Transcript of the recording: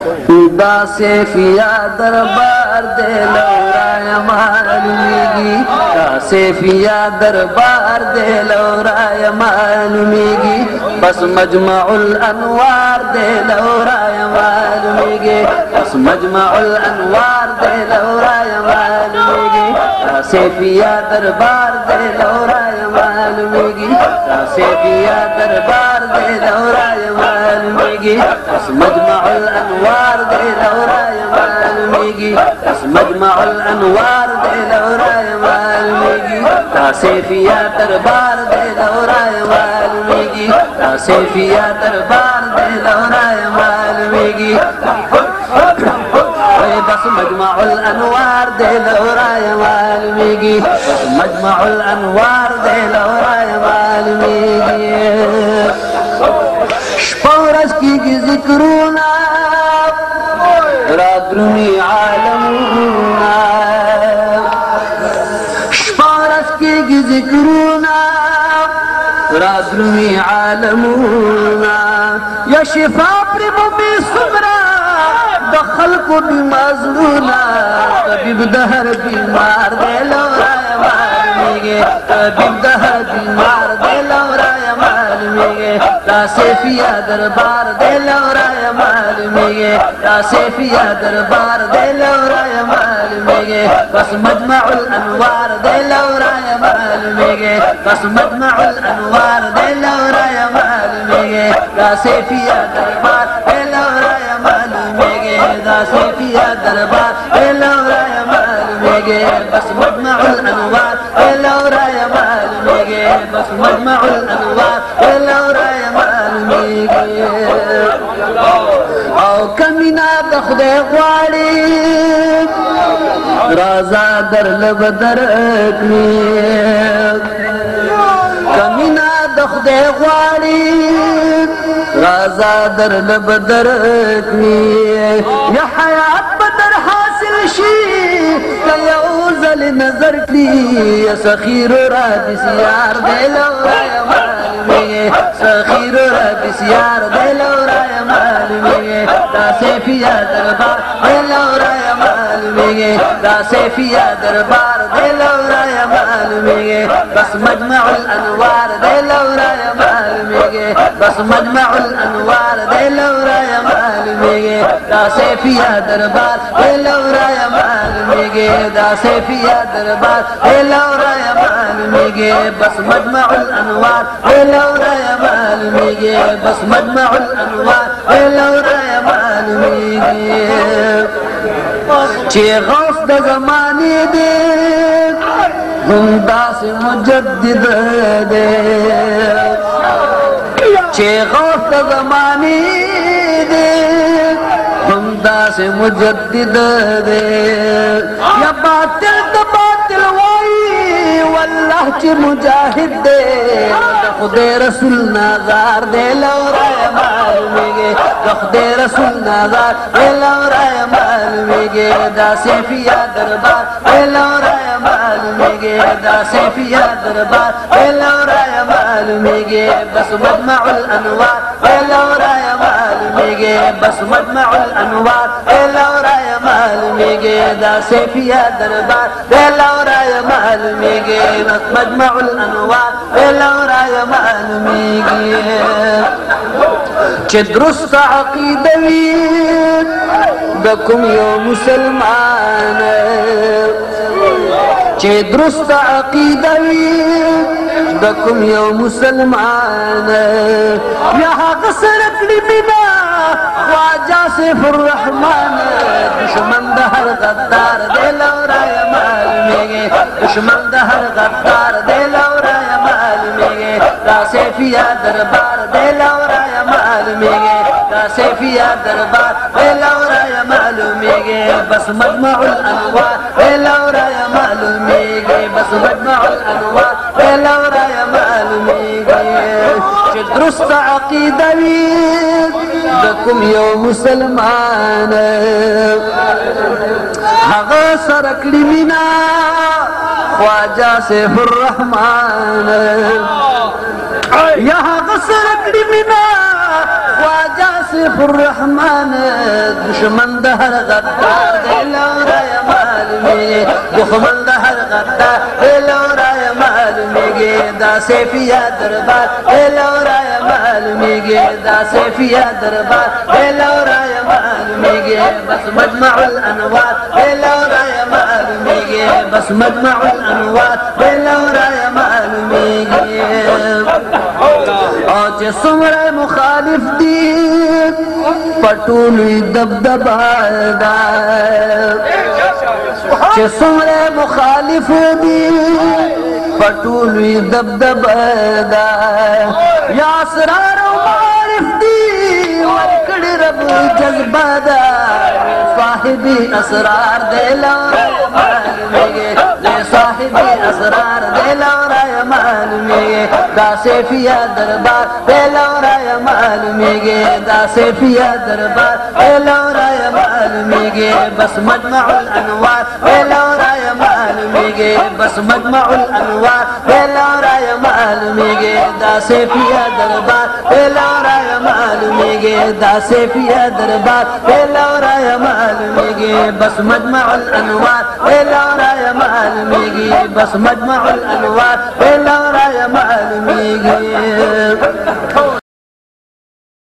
दासेफिया दरबार दे लौराय मालूमेगी, दासेफिया दरबार दे लौराय मालूमेगी, बस मजमउल अनवार दे लौराय मालूमेगी, बस मजमउल अनवार दे लौराय मालूमेगी, दासेफिया दरबार दे लौराय मालूमेगी, दासेफिया दरबार दे लौराय मालूमेगी, बस मजमउल अनवार दे लौराय मालूमेगी, बस मजमउल अनवार दे लौराय मालूमेगी, दासेफिया दरबार दे लौराय मालूमेगी, दासेफिया दरबार दे लौराय मालूमेगी, बस मजमउल अनवार दे लौराय मालूमेगी, बस मजमउल अनवार दे लौराय मालूमेगी। शपौरस की जिक्रूना राद्रुमी आलमूना, शपौरस की जिक्रूना राद्रुमी आलमूना, या शिफा प्रभु भी सुमरा दखल को भी मजलूना, तबीब दहर बीमार दे लौराय मालूमेगी, तबीब दहर बीमार दे लौराय मालूमेगी, दासेफिया दरबार दे लौराय मालूमेगी, दासेफिया दरबार दे लौराय मालूमेगी, बस मजमउल अनवार दे लौराय मालूमेगी, बस मजमउल अनवार दे लौराय मालूमेगी, दासेफिया दरबार दे लौराय मालूमेगी, दासेफिया दरबार दे लौराय मालूमेगी, बस मजमउल अनवार दे लौराय मालूमेगी, बस मजमउल अनवार दे लौराय मालूमेगी। او कमीना د خدای غواړي رازا در لبدر کړي، کمینا د خدای غواړي رازا در لبدر کړي، یا حیات بدر حاصل شي یو ځل نظر کړي، یا سخیر را بسیار دی لورای معلومي، سخیر را بسیار دی لورای معلومي، दासेफिया दरबार दे लौराय मालूमेगी, दासेफिया दरबार दे लौराय मालूमेगी, बस मजमउल अनवार दे लौराय मालूमेगी, बस मजमउल अनवार दे लौराय मालूमेगी, दासेफिया दरबार दे लौराय मालूमेगी, दासेफिया दरबार दे लौराय मालूमेगी, बस मजमउल अनवार दे लौराय मालूमेगी, बस मजमउल अनवार दे लौराय मालूमेगी। चे गौस द ज़माने दे गुंदा से मुजद्दिद दे, चे गौस द ज़माने दे गुंदा से मुजद्दिद दे, या बातिल द बातिल वाई वल्लाह चे मुजाहिद दे, खुदे रसूल नाज़ार दे लौराय मालूमेगी, खुदे रसूल नाज़ार दे लौराय मालूमेगी, दासेफिया दरबार दे लौराय मालूमेगी, दासेफिया दरबार दे लौराय मालूमेगी, बस मजमउल अनवार दे लौराय मालूमेगी, बस मजमउल अनवार दे लौराय मालूमेगी, दासेफिया दरबार दे लौराय मालूमेगी, बस मजमउल अनवार दे लौराय मालूमेगी। चे दुरुस्त अक़ीदवी दकुम यो मुसलमान, चे दुरुस्त अक़ीदवी दकुम यो मुसलमान, यहाँ कसरत लिबिना ख्वाजा सिफुर रहमान, दुश्मन दहर गद्दार दे लौराय मालूमेगी, दुश्मन दहर गद्दार दे लौराय मालूमेगी, दासेफिया दरबार दे लौराय मालूमेगी, दासेफिया दरबार दे लौराय मालूमेगी, बस मजमउल अनवार दे लौराय मालूमेगी, बस मजमउल अनवार दे लौराय मालूमेगी। दुरुस्त अक़ीदवी दकुम यो मुसलमान, हगा सरकड़ी मीना ख्वाजा सिफुर रहमान, यहाँ गसर मिना ख्वाजा सिफुर्रहमान दुश्मन दहर गद्दार दिलौराय मालूमी दुश्मन दहर गद्दार दिलौराय मालूमी दा सेफिया दरबार दिलौराय मालूमी दा सेफिया दरबार दिलौराय मालूमी बस मजमउल अनवार दिलौराय मालूमी बस मजमउल अनवार दिलौराय मालूमी आज सुमरे मुखालिफ दी पटूली दबदबा चे सुमरे मुखालिफ दी पटूली दबदबा या असरार मारिफ दी वरकड़ रब जज्बा दा साहिबी असरार दिलौराय मालूमी साहिबी असरार दिलौराय मालूमी दा सेफिया दरबार दिलौराय मालूमी दा सेफिया दरबार दिलौराय मालूमी बस मजमउल अनवार दिलौराय मालूमी बस मजमउल अनवार दिलौराय मालूमी दा सेफिया दरबार दिलौराय मालूमी दा सेफिया दरबार दिलौराय मालूमी बस मजमउल अनवार दिलौराय मालूमी बस मजमउल अनवार दिलौराय मालूमी